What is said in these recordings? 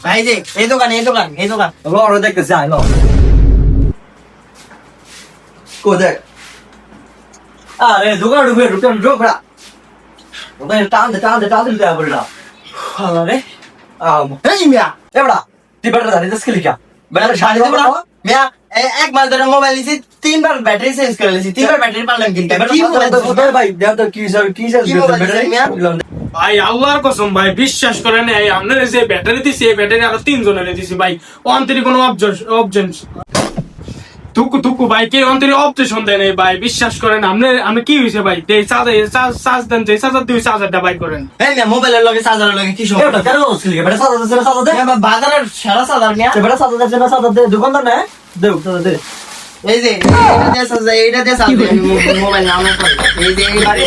ভাই যে এই দোকান ল ওরা দেখতেছি আয় ল কো দেখ আরে দোকান ঢুকে ঢোকরা ওদের টান দে বলরা আরে এই মিয়া এবড়া তুই বেটা দাঁড়িয়ে স্কিল কিয়া বেটা শাড়ি দে বড়া মিয়া এক মাস ধরে মোবাইল নিছি 3 বার ব্যাটারি চেঞ্জ করে নিছি 3 বার ব্যাটারি পাল্টাম কিন্তু কি মোবাইল ভাই দেখ তো কি মিয়া ভাই আল্লাহর কসম ভাই বিশ্বাস করেন এই আপনার যে ব্যাটারি দিছি এই ব্যাটারি আরো 3 জনের দিছি ভাই অন্তরি কোনো অবজেকশন তুকু ভাই কে অন্তরি অবজেকশন দেন এই ভাই বিশ্বাস করেন আমি কি হইছে ভাই এই চার্জ দেন যে চার্জার দিয়ে চার্জারটা বাই করেন এই মিয়া মোবাইলের লগে চার্জারের লগে কি সমস্যা এটা কেন স্কিল কিয়া বেটা সাদা দে মিয়া বাজারের সেরা চার্জার মিয়া বেটা সাদা দে দোকানদার না দেও সাদা দে এই যে এইটা দিয়ে চার্জার মোবাইল নাম করে এই যে এই বাড়ি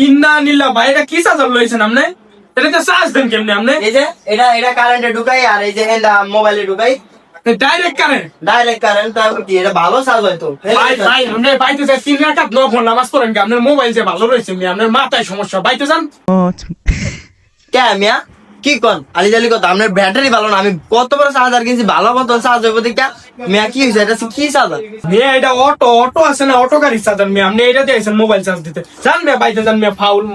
ইন্না নিল্লা ভাই এটা কি চার্জার লইছেন আপনি এটাতে চার্জ দেন কেমনে আপনি এই যে এটা কারেন্টে ঢুকাই আর এই যে এটা মোবাইলে ঢুকাই ডাইরেক্ট কারেন্ট ডাইরেক্ট কারেন্ট তারপর কি এটা ভালো চার্জ হয়তো ভাই আপনি বাইতে যান 3 রাকাত নফল নামাজ পড়েন কি আপনার মোবাইল যে ভালো রয়েছে আপনার মাথায় সমস্যা বাইতে যান কে মিয়া কি কোন আলিজালি কথা আপনার ব্যাটারি ভালো না আমি কত বড় চার্জার কিনছি ভালো মতো চার্জ হইব দেখা মিয়া কি হইছে এটা কি চার্জার মিয়া এটা অটো আছে না অটো গাড়ি চার্জার মিয়া আপনি এটা দিয়েছেন মোবাইল চার্জ দিতে জান মিয়া বাইতে যান মিয়া ফাউল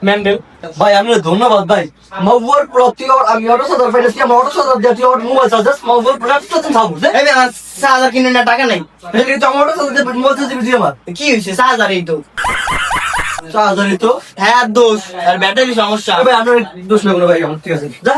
ম্যান্ডেল ভাই আমি ধন্যবাদ ভাই মোবাইল প্রতি আর আমি অটো সাদা পাইছি আমার অটো সাদা দিয়ে আর মোবাইল চার্জার মোবাইল প্রোডাক্ট তো থাকবো এই যে আমার চার্জার কিনে না টাকা নাই এই তো আমার অটো সাদা দিয়ে মোবাইল চার্জার দিবি আমার কি হইছে চার্জারই তো চার্জারই তো হ্যাঁ দোষ আর ব্যাটারি সমস্যা ভাই আমার দোষ লাগলো ভাই আমার ঠিক আছে যা